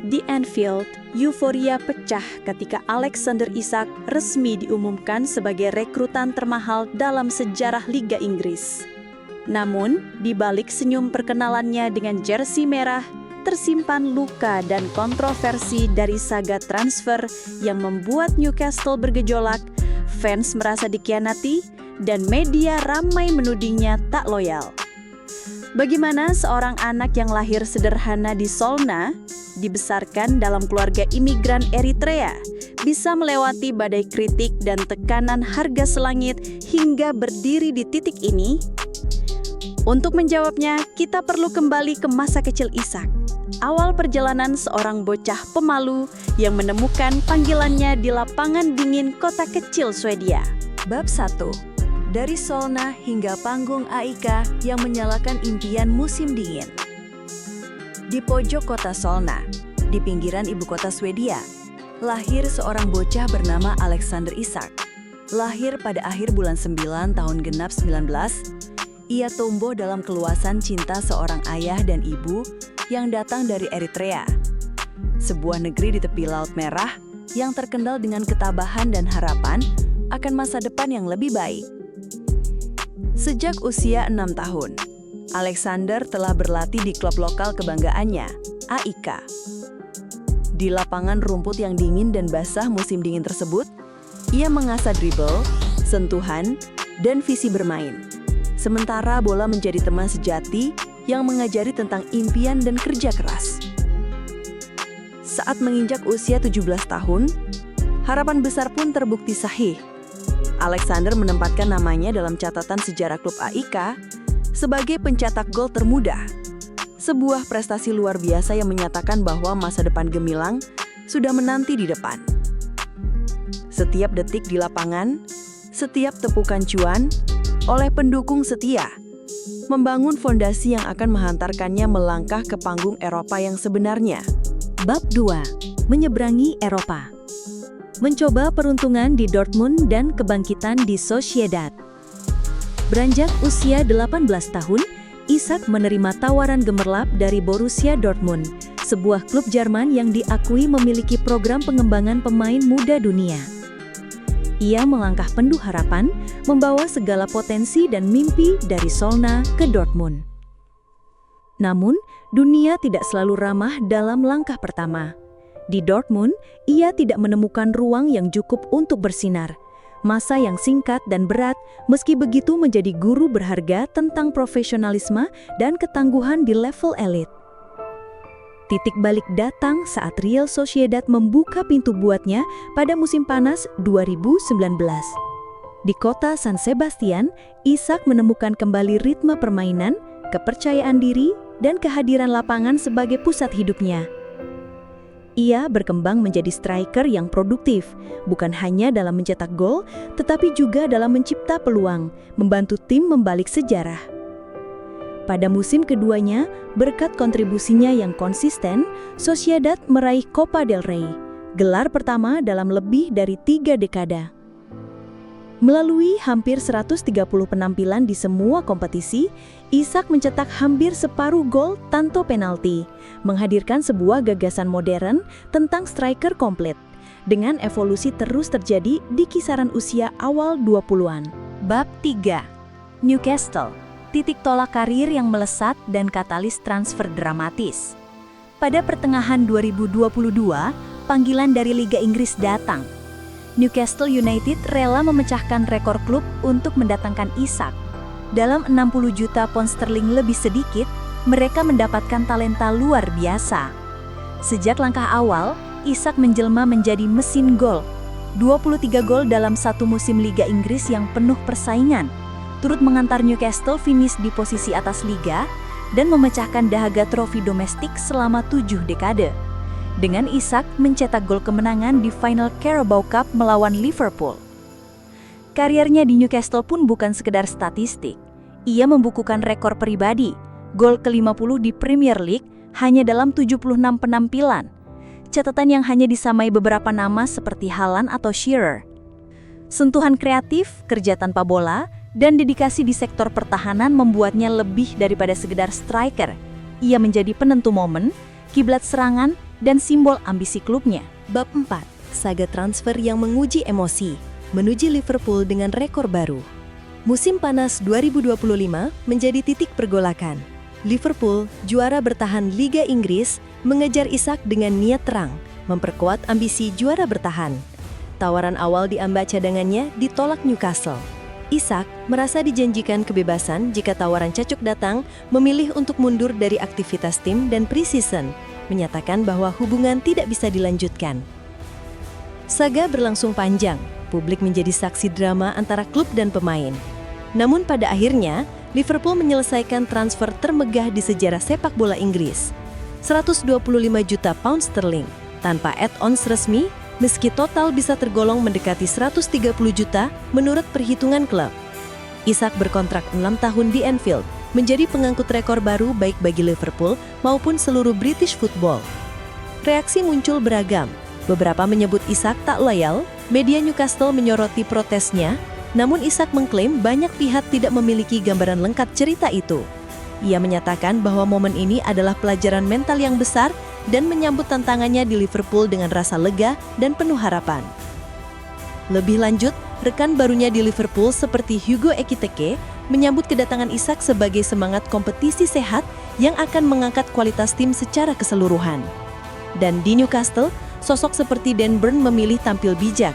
Di Anfield, euforia pecah ketika Alexander Isak resmi diumumkan sebagai rekrutan termahal dalam sejarah Liga Inggris. Namun, di balik senyum perkenalannya dengan jersey merah, tersimpan luka dan kontroversi dari saga transfer yang membuat Newcastle bergejolak, fans merasa dikhianati, dan media ramai menudingnya tak loyal. Bagaimana seorang anak yang lahir sederhana di Solna, dibesarkan dalam keluarga imigran Eritrea, bisa melewati badai kritik dan tekanan harga selangit hingga berdiri di titik ini? Untuk menjawabnya, kita perlu kembali ke masa kecil Isak. Awal perjalanan seorang bocah pemalu yang menemukan panggilannya di lapangan dingin kota kecil Swedia. Bab 1. Dari Solna hingga panggung AIK yang menyalakan impian musim dingin. Di pojok kota Solna, di pinggiran ibu kota Swedia, lahir seorang bocah bernama Alexander Isak. Lahir pada akhir bulan 9 tahun genap 19, ia tumbuh dalam keluasan cinta seorang ayah dan ibu yang datang dari Eritrea, sebuah negeri di tepi Laut Merah yang terkenal dengan ketabahan dan harapan akan masa depan yang lebih baik. Sejak usia 6 tahun, Alexander telah berlatih di klub lokal kebanggaannya, AIK. Di lapangan rumput yang dingin dan basah musim dingin tersebut, ia mengasah dribble, sentuhan, dan visi bermain. Sementara bola menjadi teman sejati yang mengajari tentang impian dan kerja keras. Saat menginjak usia 17 tahun, harapan besar pun terbukti sahih. Alexander menempatkan namanya dalam catatan sejarah klub AIK sebagai pencetak gol termuda. Sebuah prestasi luar biasa yang menyatakan bahwa masa depan gemilang sudah menanti di depan. Setiap detik di lapangan, setiap tepukan cuan oleh pendukung setia, membangun fondasi yang akan menghantarkannya melangkah ke panggung Eropa yang sebenarnya. Bab 2. Menyeberangi Eropa. Mencoba peruntungan di Dortmund dan kebangkitan di Sociedad. Beranjak usia 18 tahun, Isak menerima tawaran gemerlap dari Borussia Dortmund, sebuah klub Jerman yang diakui memiliki program pengembangan pemain muda dunia. Ia melangkah penuh harapan, membawa segala potensi dan mimpi dari Solna ke Dortmund. Namun, dunia tidak selalu ramah dalam langkah pertama. Di Dortmund, ia tidak menemukan ruang yang cukup untuk bersinar. Masa yang singkat dan berat, meski begitu menjadi guru berharga tentang profesionalisme dan ketangguhan di level elit. Titik balik datang saat Real Sociedad membuka pintu buatnya pada musim panas 2019. Di kota San Sebastian, Isak menemukan kembali ritme permainan, kepercayaan diri, dan kehadiran lapangan sebagai pusat hidupnya. Ia berkembang menjadi striker yang produktif, bukan hanya dalam mencetak gol, tetapi juga dalam mencipta peluang, membantu tim membalik sejarah. Pada musim keduanya, berkat kontribusinya yang konsisten, Sociedad meraih Copa del Rey, gelar pertama dalam lebih dari 3 dekada. Melalui hampir 130 penampilan di semua kompetisi, Isak mencetak hampir separuh gol tanpa penalti, menghadirkan sebuah gagasan modern tentang striker komplit, dengan evolusi terus terjadi di kisaran usia awal 20-an. Bab 3. Newcastle, titik tolak karir yang melesat dan katalis transfer dramatis. Pada pertengahan 2022, panggilan dari Liga Inggris datang. Newcastle United rela memecahkan rekor klub untuk mendatangkan Isak. Dalam 60 juta pound sterling lebih sedikit, mereka mendapatkan talenta luar biasa. Sejak langkah awal, Isak menjelma menjadi mesin gol. 23 gol dalam satu musim Liga Inggris yang penuh persaingan, turut mengantar Newcastle finish di posisi atas liga dan memecahkan dahaga trofi domestik selama 7 dekade. Dengan Isak mencetak gol kemenangan di final Carabao Cup melawan Liverpool. Karirnya di Newcastle pun bukan sekedar statistik. Ia membukukan rekor pribadi, gol ke-50 di Premier League hanya dalam 76 penampilan. Catatan yang hanya disamai beberapa nama seperti Haaland atau Shearer. Sentuhan kreatif, kerja tanpa bola, dan dedikasi di sektor pertahanan membuatnya lebih daripada sekedar striker. Ia menjadi penentu momen, kiblat serangan, dan simbol ambisi klubnya. Bab 4. Saga transfer yang menguji emosi, menuju Liverpool dengan rekor baru. Musim panas 2025 menjadi titik pergolakan. Liverpool, juara bertahan Liga Inggris, mengejar Isak dengan niat terang, memperkuat ambisi juara bertahan. Tawaran awal diambang cadangannya ditolak Newcastle. Isak merasa dijanjikan kebebasan jika tawaran cocok datang, memilih untuk mundur dari aktivitas tim dan pre-season, menyatakan bahwa hubungan tidak bisa dilanjutkan. Saga berlangsung panjang, publik menjadi saksi drama antara klub dan pemain. Namun pada akhirnya, Liverpool menyelesaikan transfer termegah di sejarah sepak bola Inggris. 125 juta pound sterling, tanpa add-ons resmi, meski total bisa tergolong mendekati 130 juta menurut perhitungan klub. Isak berkontrak 6 tahun di Anfield, menjadi pengangkut rekor baru baik bagi Liverpool maupun seluruh British football. Reaksi muncul beragam. Beberapa menyebut Isak tak loyal, media Newcastle menyoroti protesnya, namun Isak mengklaim banyak pihak tidak memiliki gambaran lengkap cerita itu. Ia menyatakan bahwa momen ini adalah pelajaran mental yang besar dan menyambut tantangannya di Liverpool dengan rasa lega dan penuh harapan. Lebih lanjut, rekan barunya di Liverpool seperti Hugo Ekitike menyambut kedatangan Isak sebagai semangat kompetisi sehat yang akan mengangkat kualitas tim secara keseluruhan. Dan di Newcastle, sosok seperti Dan Burn memilih tampil bijak.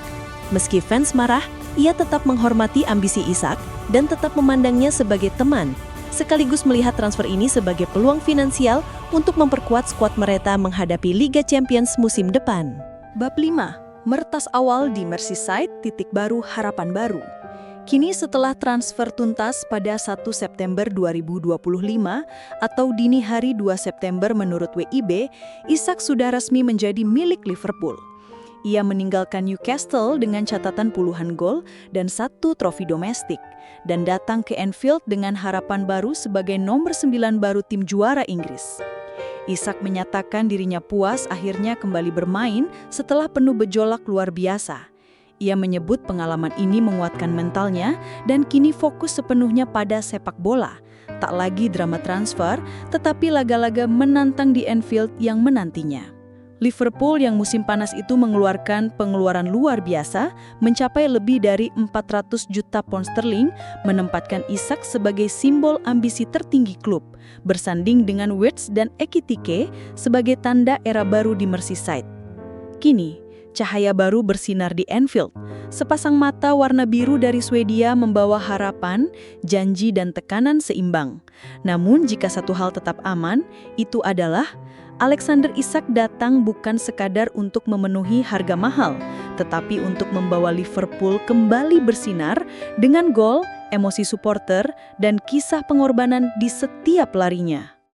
Meski fans marah, ia tetap menghormati ambisi Isak dan tetap memandangnya sebagai teman, sekaligus melihat transfer ini sebagai peluang finansial untuk memperkuat skuad mereka menghadapi Liga Champions musim depan. Bab 5. Mertas awal di Merseyside, titik baru harapan baru. Kini setelah transfer tuntas pada 1 September 2025 atau dini hari 2 September menurut WIB, Isak sudah resmi menjadi milik Liverpool. Ia meninggalkan Newcastle dengan catatan puluhan gol dan 1 trofi domestik, dan datang ke Anfield dengan harapan baru sebagai nomor 9 baru tim juara Inggris. Isak menyatakan dirinya puas akhirnya kembali bermain setelah penuh gejolak luar biasa. Ia menyebut pengalaman ini menguatkan mentalnya dan kini fokus sepenuhnya pada sepak bola. Tak lagi drama transfer, tetapi laga-laga menantang di Anfield yang menantinya. Liverpool yang musim panas itu mengeluarkan pengeluaran luar biasa, mencapai lebih dari 400 juta pound sterling, menempatkan Isak sebagai simbol ambisi tertinggi klub, bersanding dengan Wirtz dan Ekitike sebagai tanda era baru di Merseyside. Kini, cahaya baru bersinar di Anfield. Sepasang mata warna biru dari Swedia membawa harapan, janji dan tekanan seimbang. Namun jika satu hal tetap aman, itu adalah Alexander Isak datang bukan sekadar untuk memenuhi harga mahal, tetapi untuk membawa Liverpool kembali bersinar dengan gol, emosi supporter, dan kisah pengorbanan di setiap larinya.